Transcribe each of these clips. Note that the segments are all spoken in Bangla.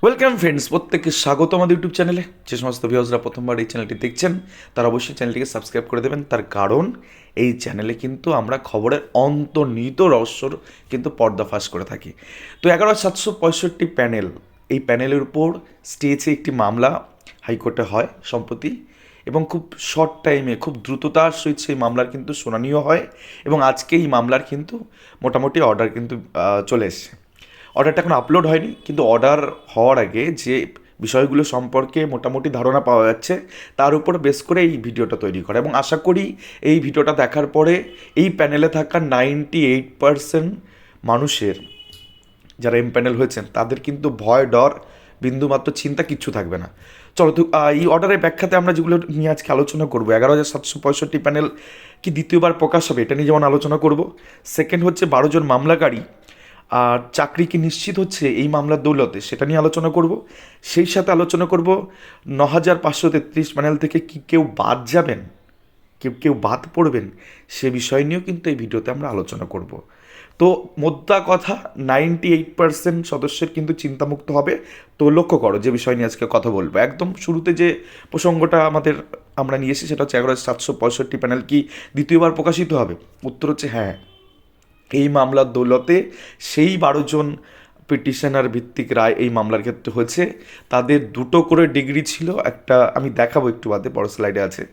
ওয়েলকাম ফ্রেন্ডস, প্রত্যেককে স্বাগত আমাদের ইউটিউব চ্যানেলে। যে সমস্ত ভিউয়ার্সরা প্রথমবার এই চ্যানেলটি দেখছেন তারা অবশ্যই চ্যানেলটিকে সাবস্ক্রাইব করে দেবেন। তার কারণ এই চ্যানেলে কিন্তু আমরা খবরের অন্তর্নিহিত রহস্যর কিন্তু পর্দাফাশ করে থাকি। তো 11,765 প্যানেল, এই প্যানেলের উপর স্টেজে একটি মামলা হাইকোর্টে হয় সম্প্রতি, এবং খুব শর্ট টাইমে খুব দ্রুততার সহিত সেই মামলার কিন্তু শুনানিও হয়, এবং আজকে এই মামলার কিন্তু মোটামুটি অর্ডার কিন্তু চলে এসছে। অর্ডারটা এখন আপলোড হয়নি, কিন্তু অর্ডার হওয়ার আগে যে বিষয়গুলো সম্পর্কে মোটামুটি ধারণা পাওয়া যাচ্ছে তার উপর বেস করে এই ভিডিওটা তৈরি করা, এবং আশা করি এই ভিডিওটা দেখার পরে এই প্যানেলে থাকা 98% মানুষের, যারা প্যানেল হয়েছেন, তাদের কিন্তু ভয়, ডর, বিন্দুমাত্র চিন্তা কিচ্ছু থাকবে না। চলো তো এই অর্ডারের ব্যাখ্যাতে আমরা যেগুলো নিয়ে আজকে আলোচনা করবো, 11,765 প্যানেল কি দ্বিতীয়বার প্রকাশ হবে এটা নিয়ে যেমন আলোচনা করব। সেকেন্ড হচ্ছে 12 জন মামলাকারী আর চাকরি কি নিশ্চিত হচ্ছে এই মামলার দৌলতে, সেটা নিয়ে আলোচনা করব। সেই সাথে আলোচনা করব 9,533 প্যানেল থেকে কি কেউ বাদ যাবেন, কেউ বাদ পড়বেন, সে বিষয় নিয়েও কিন্তু এই ভিডিওতে আমরা আলোচনা করব। তো মোদ্দা কথা, 98% সদস্যের কিন্তু চিন্তামুক্ত হবে। তো লক্ষ্য করো যে বিষয় নিয়ে আজকে কথা বলবো, একদম শুরুতে যে প্রসঙ্গটা আমরা নিয়ে এসেছি সেটা হচ্ছে 11,765 প্যানেল কি দ্বিতীয়বার প্রকাশিত হবে। উত্তর হচ্ছে হ্যাঁ। এই মামলার দৌলতে সেই 12 জন পিটিশনার ভিত্তিক রায় এই মামলার ক্ষেত্রে হয়েছে। তাদের দুটো করে ডিগ্রি ছিল, একটা আমি দেখাবো একটু বাদে, বড় স্লাইডে আছে।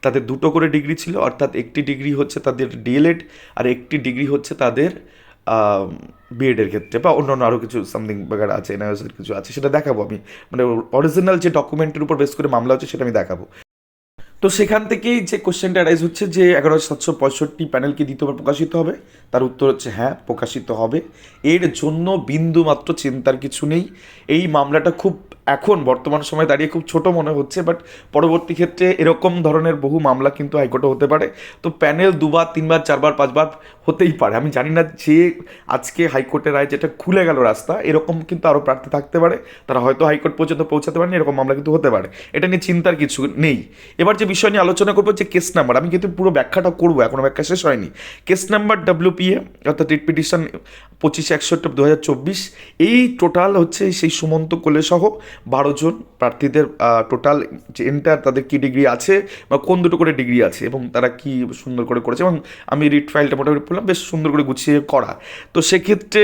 তাদের দুটো করে ডিগ্রি ছিল, অর্থাৎ একটি ডিগ্রি হচ্ছে তাদের ডিএলএড আর একটি ডিগ্রি হচ্ছে তাদের বিএডের ক্ষেত্রে, বা অন্য আরও কিছু সামথিং বাগার আছে, এনআইএসের কিছু আছে, সেটা দেখাবো আমি। মানে অরিজিনাল যে ডকুমেন্টের উপর বেস করে মামলা হচ্ছে সেটা আমি দেখাবো। তো সেখান থেকেই যে কোশ্চেনটা অ্যারাইজ হচ্ছে যে 11,765 প্যানেল কি দ্বিতীয়বার প্রকাশিত হবে, তার উত্তর হচ্ছে হ্যাঁ, প্রকাশিত হবে। এর জন্য বিন্দু মাত্র চিন্তার কিছু নেই। এই মামলাটা খুব এখন বর্তমান সময়ে দাঁড়িয়ে খুব ছোট মনে হচ্ছে, বাট পরবর্তী ক্ষেত্রে এরকম ধরনের বহু মামলা কিন্তু হাইকোর্টে হতে পারে। তো প্যানেল 2বার 3বার 4বার 5বার হতেই পারে। আমি জানি না যে আজকে হাইকোর্টের রায় যেটা খুলে গেল রাস্তা, এরকম কিন্তু আরও প্রার্থী থাকতে পারে, তারা হয়তো হাইকোর্ট পর্যন্ত পৌঁছাতে পারেনি, এরকম মামলা কিন্তু হতে পারে। এটা নিয়ে চিন্তার কিছু নেই। এবার যে বিষয় নিয়ে আলোচনা করবো যে কেস নাম্বার, আমি কিন্তু পুরো ব্যাখ্যাটা করবো, এখনো ব্যাখ্যা শেষ হয়নি। কেস নাম্বার WPA অর্থাৎ রিট পিটিশন 2561/2024। এই টোটাল হচ্ছে সেই সুমন্ত কোলে সহ 12 জন প্রার্থীদের টোটাল যে এন্টার তাদের কী ডিগ্রি আছে বা কোন দুটো করে ডিগ্রি আছে এবং তারা কি সুন্দর করে করেছে, এবং আমি রিট ফাইলটা মোটামুটি বললাম বেশ সুন্দর করে গুছিয়ে করা। তো সেক্ষেত্রে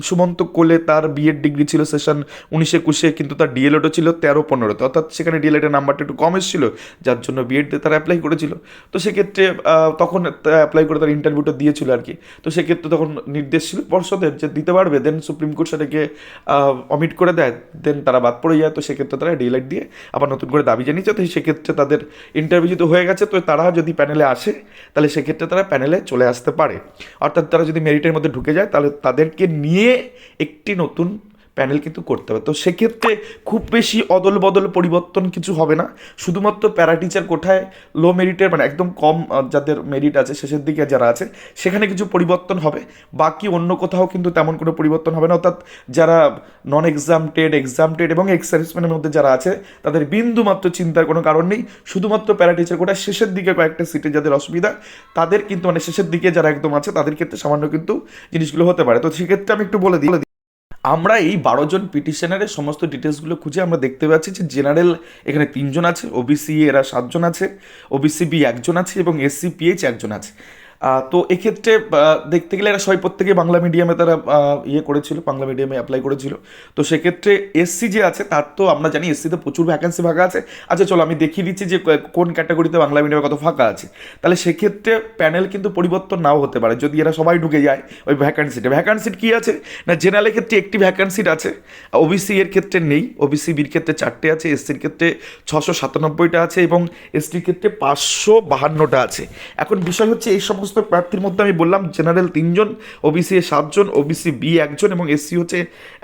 সুমন্ত কোলে তার বিএড ডিগ্রি ছিল সেশন 19-21, কিন্তু তার ডিএলএডও ছিল 13-15-তে, অর্থাৎ সেখানে ডিএলএডের নাম্বারটা একটু কম এসেছিল, যার জন্য বিএড তারা অ্যাপ্লাই করেছিল। তো সেক্ষেত্রে তখন অ্যাপ্লাই করে তার ইন্টারভিউটা দিয়েছিল আর কি। তো সেক্ষেত্রে তখন নির্দেশ ছিল পর্ষদের যে দিতে পারবে, দেন সুপ্রিম কোর্ট সেটাকে অমিট করে দেয়, দেন তারা বাদ পড়ে যায়। তো সেক্ষেত্রে তারা ডিএলএড দিয়ে আবার নতুন করে দাবি জানিয়েছে। তো সেক্ষেত্রে তাদের ইন্টারভিউ যদি হয়ে গেছে, তো তারা যদি প্যানেলে আসে তাহলে সেক্ষেত্রে তারা প্যানেলে চলে আসতে পারে। অর্থাৎ তারা যদি মেরিটের মধ্যে ঢুকে যায় তাহলে তাদেরকে নিয়ে একটি নতুন প্যানেল কিন্তু করতে হবে। তো সেক্ষেত্রে খুব বেশি অদল বদল পরিবর্তন কিছু হবে না। শুধুমাত্র প্যারা টিচার কোঠায় লো মেরিটের, মানে একদম কম যাদের মেরিট আছে শেষের দিকে যারা আছে, সেখানে কিছু পরিবর্তন হবে। বাকি অন্য কোথাও কিন্তু তেমন কোনো পরিবর্তন হবে না। অর্থাৎ যারা নন এক্সামটেড এবং এক্স সার্ভিসম্যানের মধ্যে যারা আছে, তাদের বিন্দু মাত্র চিন্তার কোনো কারণ নেই। শুধুমাত্র প্যারা টিচার কোঠায় শেষের দিকে কয়েকটা সিটে যাদের অসুবিধা, তাদের কিন্তু মানে শেষের দিকে যারা একদম আছে তাদের ক্ষেত্রে সামান্য কিন্তু জিনিসগুলো হতে পারে। তো সেক্ষেত্রে আমি একটু বলে দিই, আমরা এই 12 জন পিটিশনারের সমস্ত ডিটেলসগুলো খুঁজে আমরা দেখতে পাচ্ছি যে জেনারেল এখানে 3 জন আছে, ওবিসি এরা 7 জন আছে, ওবিসি বি 1 জন আছে, এবং এসসি পিএইচ 1 জন আছে। তো এক্ষেত্রে দেখতে গেলে এরা সবাই প্রত্যেকে বাংলা মিডিয়ামে তারা করেছিল, বাংলা মিডিয়ামে অ্যাপ্লাই করেছিল। তো সেক্ষেত্রে এসসি যে আছে তার তো আমরা জানি এসসিতে প্রচুর ভ্যাকেন্সি ফাঁকা আছে। আচ্ছা চলো আমি দেখিয়ে দিচ্ছি যে কোন ক্যাটাগরিতে বাংলা মিডিয়ামে কত ফাঁকা আছে। তাহলে সেক্ষেত্রে প্যানেল কিন্তু পরিবর্তন নাও হতে পারে যদি এরা সবাই ঢুকে যায় ওই ভ্যাকান্সিট কী আছে না, জেনারেলের ক্ষেত্রে একটি ভ্যাকান্সিট আছে, ওবিসি এর ক্ষেত্রে নেই, ওবিসি বির ক্ষেত্রে 4টে আছে, এসসির ক্ষেত্রে 697টা আছে, এবং এসটির ক্ষেত্রে 552টা আছে। এখন বিষয় হচ্ছে এই সমস্ত প্রার্থীর মধ্যে আমি বললাম জেনারেল 3 জন, ওবিসি 7 জন, ওবিসি বি 1 জন, এবং এসসি হচ্ছে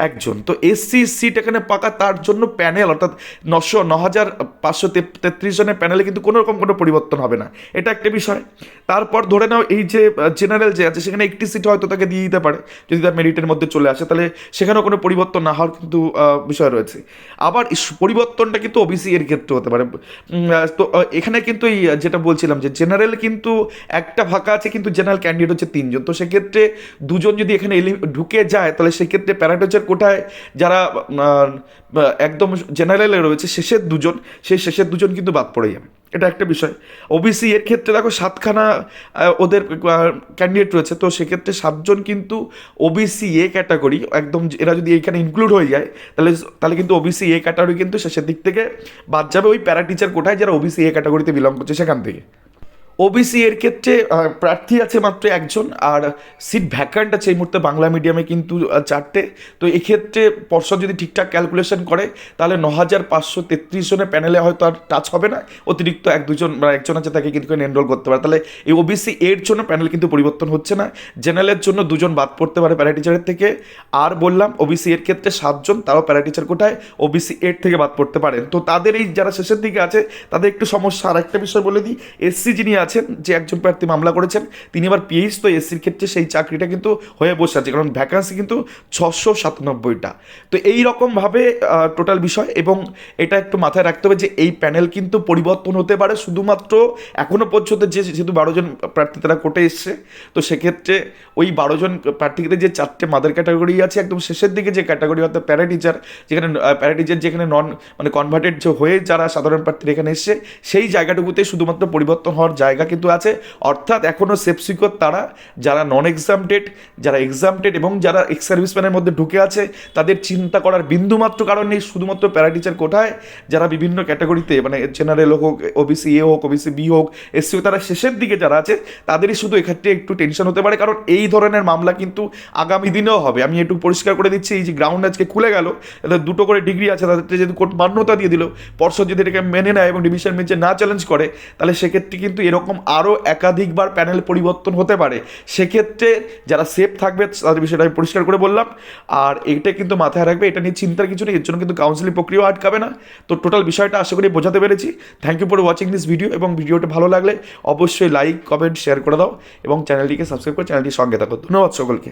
1 জন। তো এসসি সিট এখানে পাকা, তার জন্য প্যানেল অর্থাৎ 9,533 জনের প্যানেলে কিন্তু কোনো রকম কোনো পরিবর্তন হবে না, এটা একটা বিষয়। তারপর ধরে নাও এই যে জেনারেল যে আছে সেখানে একটি সিট হয়তো তাকে দিয়ে দিতে পারে যদি তার মেরিটের মধ্যে চলে আসে, তাহলে সেখানেও কোনো পরিবর্তন না হওয়ার কিন্তু বিষয় রয়েছে। আবার পরিবর্তনটা কিন্তু ওবিসি এর ক্ষেত্রে হতে পারে। তো এখানে কিন্তু এই যেটা বলছিলাম যে জেনারেল কিন্তু একটা ফাঁকা আছে কিন্তু জেনারেল ক্যান্ডিডেট হচ্ছে 3 জন। তো সেক্ষেত্রে 2 জন যদি এখানে ঢুকে যায় তাহলে সেক্ষেত্রে প্যারাটিচার কোটায় যারা একদম জেনারেলে রয়েছে শেষের 2 জন, সেই শেষের 2 জন কিন্তু বাদ পড়ে যাবে, এটা একটা বিষয়। ওবিসি এর ক্ষেত্রে দেখো 7খানা ওদের ক্যান্ডিডেট রয়েছে, তো সেক্ষেত্রে 7 জন কিন্তু ওবিসি এ ক্যাটাগরি, একদম এরা যদি এইখানে ইনক্লুড হয়ে যায় তাহলে তাহলে কিন্তু ওবিসি এ ক্যাটাগরি কিন্তু শেষের দিক থেকে বাদ যাবে ওই প্যারাটিচার কোটায় যারা ওবিসি এ ক্যাটাগরিতে বিলং করছে সেখান থেকে। ওবিসি এর ক্ষেত্রে প্রার্থী আছে মাত্র 1জন, আর সিট ভ্যাকান্ট আছে এই মুহূর্তে বাংলা মিডিয়ামে কিন্তু 4টে। তো এক্ষেত্রে পর্ষদ যদি ঠিকঠাক ক্যালকুলেশন করে তাহলে 9,533 জনের প্যানেলে হয়তো আর টাচ হবে না, অতিরিক্ত 1-2 জন একজন আছে তাকে কিন্তু এনরোল করতে পারে। তাহলে এই ওবিসি এর জন্য প্যানেল কিন্তু পরিবর্তন হচ্ছে না, জেনারেলের জন্য 2 জন বাদ পড়তে পারে প্যারাটিচারের থেকে। আর বললাম ওবিসি এর ক্ষেত্রে 7 জন, তারাও প্যারাটিচার কোটায় ওবিসি এর থেকে বাদ পড়তে পারেন। তো তাদের এই যারা শেষের দিকে আছে তাদের একটু সমস্যা। আর একটা বিষয় বলে দিই, এসসি যিনি আছেন, যে একজন প্রার্থী মামলা করেছেন তিনি আবার পিএইচ, তো এসসির ক্ষেত্রে সেই চাকরিটা কিন্তু হয়ে বসে আছে, কারণ ভ্যাকান্সি কিন্তু 697টা। তো এই রকমভাবে টোটাল বিষয়, এবং এটা একটু মাথায় রাখতে হবে যে এই প্যানেল কিন্তু পরিবর্তন হতে পারে শুধুমাত্র এখনও পর্যন্ত যেহেতু 12 জন প্রার্থী তারা কোর্টে এসছে, তো সেক্ষেত্রে ওই 12 জন প্রার্থীদের যে 4টে মাদার ক্যাটাগরি আছে একদম শেষের দিকে যে ক্যাটাগরি, অর্থাৎ প্যারাটিচার, যেখানে নন মানে কনভার্টেড যে হয়ে যারা সাধারণ প্রার্থীরা এখানে এসছে, সেই জায়গাটুকুতে শুধুমাত্র পরিবর্তন হওয়ার জায়গা কিন্তু আছে। অর্থাৎ এখনও সেফ সিকিউর তারা যারা নন এক্সামটেড, যারা এক্সামটেড এবং যারা এক্স সার্ভিসম্যানের মধ্যে ঢুকে আছে, তাদের চিন্তা করার বিন্দুমাত্র কারণ নেই। শুধুমাত্র প্যারাটিচার কোটায় যারা বিভিন্ন ক্যাটাগরিতে মানে জেনারেল হোক, ওবিসি এ হোক, ওবিসি বি হোক, এসসি হোক, তারা শেষের দিকে যারা আছে তাদেরই শুধু এক্ষেত্রে একটু টেনশন হতে পারে, কারণ এই ধরনের মামলা কিন্তু আগামী দিনেও হবে। আমি একটু পরিষ্কার করে দিচ্ছি, এই যে গ্রাউন্ড আজকে খুলে গেল, তাদের 2টো করে ডিগ্রি আছে, তাদের যদি কোর্ট মান্যতা দিয়ে দিল, পর্ষদ যদি এটাকে মেনে নেয় এবং ডিভিশন বেঞ্চে না চ্যালেঞ্জ করে, তাহলে সেক্ষেত্রে কিন্তু এরকম আরও একাধিকবার প্যানেল পরিবর্তন হতে পারে। সেক্ষেত্রে যারা সেফ থাকবে তাদের বিষয়টা আমি পরিষ্কার করে বললাম। আর এইটা কিন্তু মাথায় রাখবে, এটা নিয়ে চিন্তার কিছু নেই, এর জন্য কিন্তু কাউন্সিলিং প্রক্রিয়াও আটকাবে না। তো টোটাল বিষয়টা আশা করি বোঝাতে পেরেছি। Thank you for watching this video, এবং ভিডিওটা ভালো লাগলে অবশ্যই লাইক, কমেন্ট, শেয়ার করে দাও এবং চ্যানেলটিকে সাবস্ক্রাইব করে চ্যানেলটির সঙ্গে থাকো। ধন্যবাদ সকলকে।